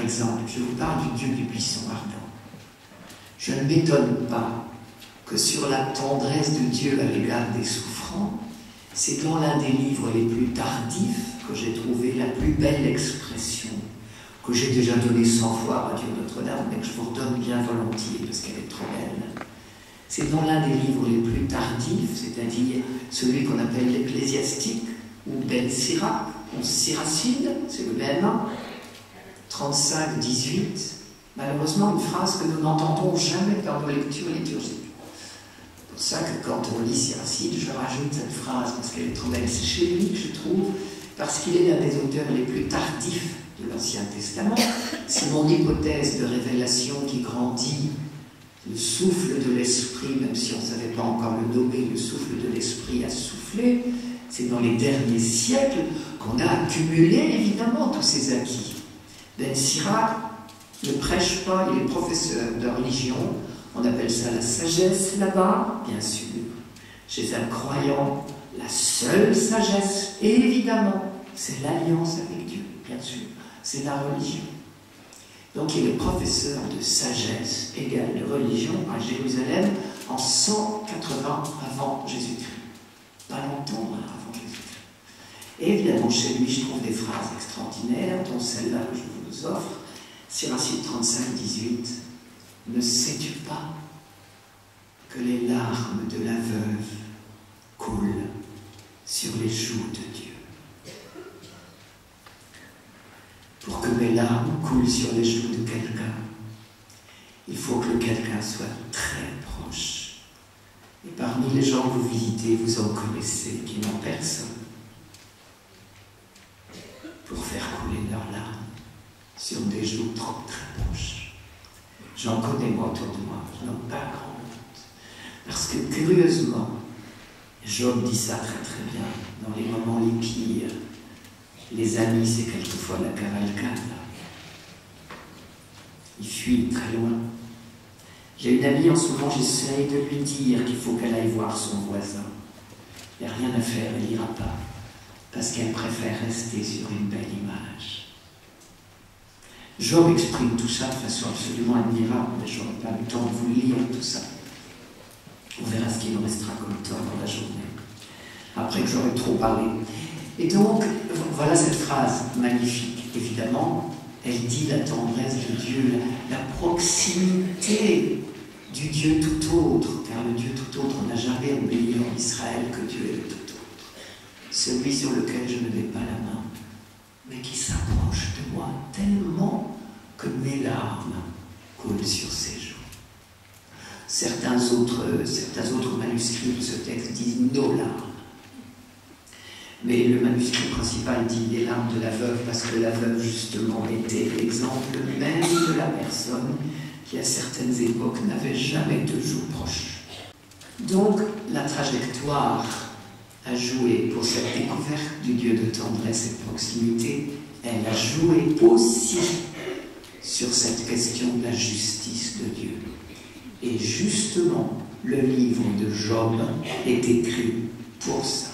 exemple, je vous parle du Dieu du buisson ardent. Je ne m'étonne pas que sur la tendresse de Dieu à l'égard des souffrants, c'est dans l'un des livres les plus tardifs que j'ai trouvé la plus belle expression, que j'ai déjà donnée 100 fois à Dieu Notre-Dame, mais que je vous redonne bien volontiers parce qu'elle est trop belle. C'est dans l'un des livres les plus tardifs, c'est-à-dire celui qu'on appelle l'Ecclésiastique, ou Ben Sirach, ou Siracide, c'est le même, 35-18, malheureusement une phrase que nous n'entendons jamais dans nos lectures liturgiques. C'est pour ça que quand on lit Siracide, je rajoute cette phrase parce qu'elle est trop belle. C'est chez lui que je trouve, parce qu'il est l'un des auteurs les plus tardifs de l'Ancien Testament. C'est mon hypothèse de révélation qui grandit. Le souffle de l'Esprit, même si on ne savait pas encore le nommer, le souffle de l'Esprit a soufflé. C'est dans les derniers siècles qu'on a accumulé évidemment tous ces acquis. Ben Sirach ne prêche pas, il est professeur de religion. On appelle ça la sagesse là-bas, bien sûr. Chez un croyant, la seule sagesse, évidemment, c'est l'alliance avec Dieu, bien sûr. C'est la religion. Donc il est professeur de sagesse égale de religion à Jérusalem en 180 avant Jésus-Christ. Pas longtemps avant Jésus-Christ. Et évidemment, chez lui, je trouve des phrases extraordinaires, dont celle-là que je vous offre, Siracide 35-18. Ne sais-tu pas que les larmes de la veuve coulent sur les joues de Dieu? Pour que mes larmes coulent sur les joues de quelqu'un, il faut que le quelqu'un soit très proche. Et parmi les gens que vous visitez, vous en connaissez qui n'ont personne pour faire couler leurs larmes sur des joues trop très proches. J'en connais moi autour de moi, je n'en ai pas grand honte. Parce que curieusement, Job dit ça très très bien, dans les moments les pires, les amis c'est quelquefois la cavalcade. Il fuit très loin. J'ai une amie en ce moment, j'essaye de lui dire qu'il faut qu'elle aille voir son voisin. Il n'y a rien à faire, elle n'ira pas, parce qu'elle préfère rester sur une belle image. Job exprime tout ça de façon absolument admirable, mais je n'aurai pas le temps de vous lire tout ça. On verra ce qu'il nous restera comme temps dans la journée, après que j'aurai trop parlé. Et donc, voilà cette phrase magnifique, évidemment, elle dit la tendresse de Dieu, la proximité du Dieu tout autre, car le Dieu tout autre n'a jamais oublié en Israël que Dieu est le tout autre. Celui sur lequel je ne mets pas la main, mais qui s'approche de moi tellement que mes larmes coulent sur ses joues. Certains autres manuscrits de ce texte disent nos larmes. Mais le manuscrit principal dit les larmes de la veuve, parce que la veuve, justement, était l'exemple même de la personne qui, à certaines époques, n'avait jamais de joues proches. Donc, la trajectoire a joué pour cette découverte du Dieu de tendresse et de proximité, elle a joué aussi sur cette question de la justice de Dieu. Et justement, le livre de Job est écrit pour ça.